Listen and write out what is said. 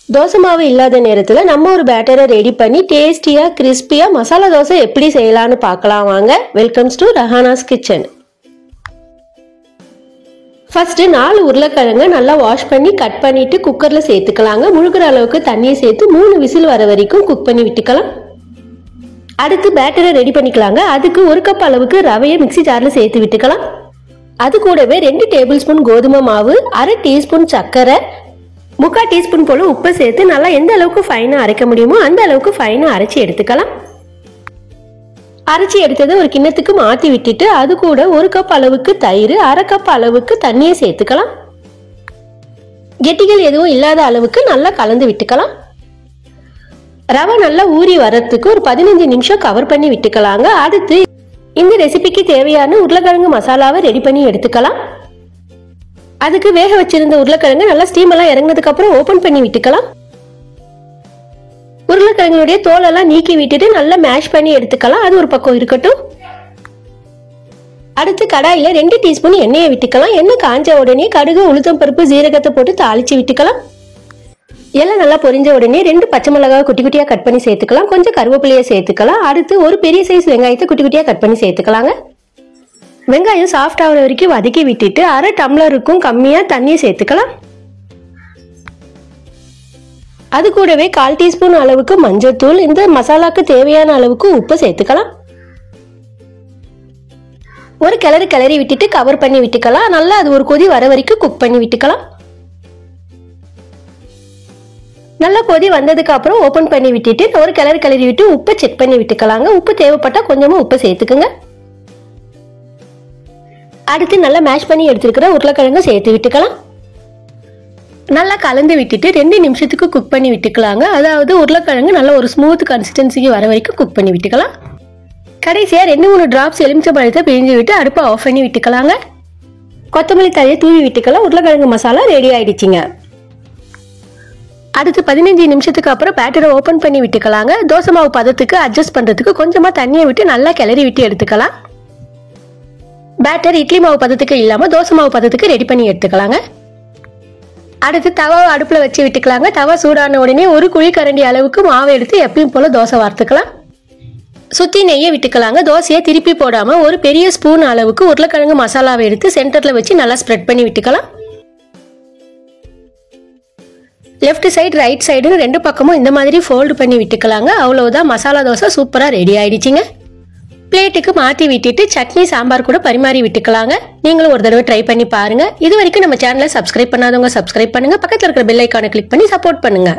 தோசை மாவு இல்லாத நேரத்தில் நம்ம ஒரு பேட்டரை ரெடி பண்ணி டேஸ்டியாக கிறிஸ்பியாக மசாலா தோசை எப்படி செய்யலான்னு பார்க்கலாம் வாங்க. Welcomes to Rahana's kitchen. First 4 உருளைக்கிழங்கு நல்லா வாஷ் பண்ணி கட் பண்ணிட்டு குக்கரில் சேர்த்துக்கலாங்க. முழுகிற அளவுக்கு தண்ணியை சேர்த்து 3 விசில் வர வரைக்கும் குக் பண்ணி விட்டுக்கலாம். அடுத்து பேட்டரை ரெடி பண்ணிக்கலாங்க. அதுக்கு 1 கப் அளவுக்கு ரவையை மிக்சி ஜாரில் சேர்த்து விட்டுக்கலாம். அது கூடவே 2 டேபிள் ஸ்பூன் கோதுமை மாவு, 1/2 டீஸ்பூன் சர்க்கரை, 3/4 டீஸ்பூன் போல உப்பு சேர்த்து நல்லா எந்த அளவுக்கு ஃபைனாக அரைக்க முடியுமோ அந்த அளவுக்கு ஃபைனாக அரைச்சி எடுத்துக்கலாம். அரைச்சி எடுத்ததை ஒரு கிண்ணத்துக்கு மாற்றி விட்டுட்டு அது கூட 1 கப் அளவுக்கு தயிர், 1/2 கப் அளவுக்கு தண்ணியை சேர்த்துக்கலாம். கெட்டிகள் எதுவும் இல்லாத அளவுக்கு நல்லா கலந்து விட்டுக்கலாம். ரவை நல்லா ஊறி வர்றதுக்கு ஒரு 15 நிமிஷம் கவர் பண்ணி விட்டுக்கலாங்க. அடுத்து இந்த ரெசிபிக்கு தேவையான உருளைக்கிழங்கு மசாலாவை ரெடி பண்ணி எடுத்துக்கலாம். அதுக்கு வேக வச்சிருந்த உருளைக்கிழங்கு நல்லா ஸ்டீம் எல்லாம் இறங்கினதுக்கு அப்புறம் ஓபன் பண்ணி விட்டுக்கலாம். உருளைக்கிழங்குடைய தோலெல்லாம் நீக்கி விட்டுட்டு நல்லா மேஷ் பண்ணி எடுத்துக்கலாம். அது ஒரு பக்கம் இருக்கட்டும். அடுத்து கடாயில 2 டீஸ்பூன் எண்ணெயை விட்டுக்கலாம். எண்ணெய் காஞ்ச உடனே கடுகு, உளுத்தம் பருப்பு, ஜீரகத்தை போட்டு தாளிச்சு விட்டுக்கலாம். எல்லாம் நல்லா பொரிஞ்ச உடனே 2 பச்சை மிளகாய் குட்டி குட்டியா கட் பண்ணி சேர்த்துக்கலாம். கொஞ்சம் கருவேப்பிலையை சேர்த்துக்கலாம். அடுத்து ஒரு பெரிய சைஸ் வெங்காயத்தை குட்டி குட்டியா கட் பண்ணி சேர்த்துக்கலாங்க. வெங்காயம் சாஃப்ட் ஆகிற வரைக்கும் வதக்கி விட்டுட்டு 1/2 டம்ளருக்கும் கம்மியா தண்ணியை சேர்த்துக்கலாம். அது கூடவே 1/4 டீஸ்பூன் அளவுக்கு மஞ்சள்தூள், இந்த மசாலாக்கு தேவையான அளவுக்கு உப்பு சேர்த்துக்கலாம். ஒரு கிளறி விட்டுட்டு கவர் பண்ணி விட்டுக்கலாம். நல்லா அது ஒரு கொதி வர வரைக்கும் குக் பண்ணி விட்டுக்கலாம். நல்லா கொதி வந்ததுக்கு அப்புறம் ஓபன் பண்ணி விட்டுட்டு ஒரு கிளறி விட்டு உப்பு செக் பண்ணி விட்டுக்கலாங்க. உப்பு தேவைப்பட்டா கொஞ்சமா உப்பு சேர்த்துக்குங்க. அடுத்து நல்லா மேஷ் பண்ணி எடுத்துருக்கிற உருளைக்கிழங்கு சேர்த்து விட்டுக்கலாம். நல்லா கலந்து விட்டுட்டு 2 நிமிஷத்துக்கு குக் பண்ணி விட்டுக்கலாங்க. அதாவது உருளைக்கிழங்கு நல்லா ஒரு ஸ்மூத் கன்சிஸ்டன்சிக்கு வர வரைக்கும் குக் பண்ணி விட்டுக்கலாம். கடைசியா 2-3 டிராப்ஸ் எலுமிச்சை பழத்தை பிழிஞ்சு விட்டு அடுப்பை ஆஃப் பண்ணி விட்டுக்கலாங்க. கொத்தமல்லி தழையை தூவி விட்டுக்கலாம். உருளைக்கிழங்கு மசாலா ரெடி ஆயிடுச்சுங்க. அடுத்து 15 நிமிஷத்துக்கு அப்புறம் பேட்டரை ஓபன் பண்ணி விட்டுக்கலாங்க. தோசை மாவு பதத்துக்கு அட்ஜஸ்ட் பண்றதுக்கு கொஞ்சமா தண்ணியை விட்டு நல்லா கிளறி விட்டு எடுத்துக்கலாம். பேட்டர் இட்லி மாவு பதத்துக்கு இல்லாம தோசை மாவு பதத்துக்கு ரெடி பண்ணி எடுத்துக்கலாங்க. அடுத்து தவாவை அடுப்புல வச்சு விட்டுக்கலாங்க. தவா சூடான உடனே ஒரு குழிக்கரண்டி அளவுக்கு மாவை எடுத்து எப்பயும் போல தோசை வார்த்துக்கலாம். சுத்தி நெய்யை விட்டுக்கலாங்க. தோசையை திருப்பி போடாம ஒரு பெரிய ஸ்பூன் அளவுக்கு உருளைக்கிழங்கு மசாலாவை எடுத்து சென்டர்ல வச்சு நல்லா ஸ்ப்ரெட் பண்ணி விட்டுக்கலாம். லெஃப்ட் சைடு ரைட் சைடுன்னு 2 பக்கமும் இந்த மாதிரி ஃபோல்டு பண்ணி விட்டுக்கலாங்க. அவ்வளவுதான், மசாலா தோசை சூப்பரா ரெடி ஆயிடுச்சுங்க. பிளேட்டுக்கு மாற்றி விட்டுட்டு சட்னி சாம்பார் கூட பரிமாறி விட்டுக்கலாங்க. நீங்களும் ஒரு தடவை ட்ரை பண்ணி பாருங்க. இது வரைக்கும் நம்ம சேனலை சப்ஸ்கிரைப் பண்ணாதவங்க சப்ஸ்கிரைப் பண்ணுங்க. பக்கத்தில் இருக்கிற பெல் ஐக்கானை கிளிக் பண்ணி சப்போர்ட் பண்ணுங்க.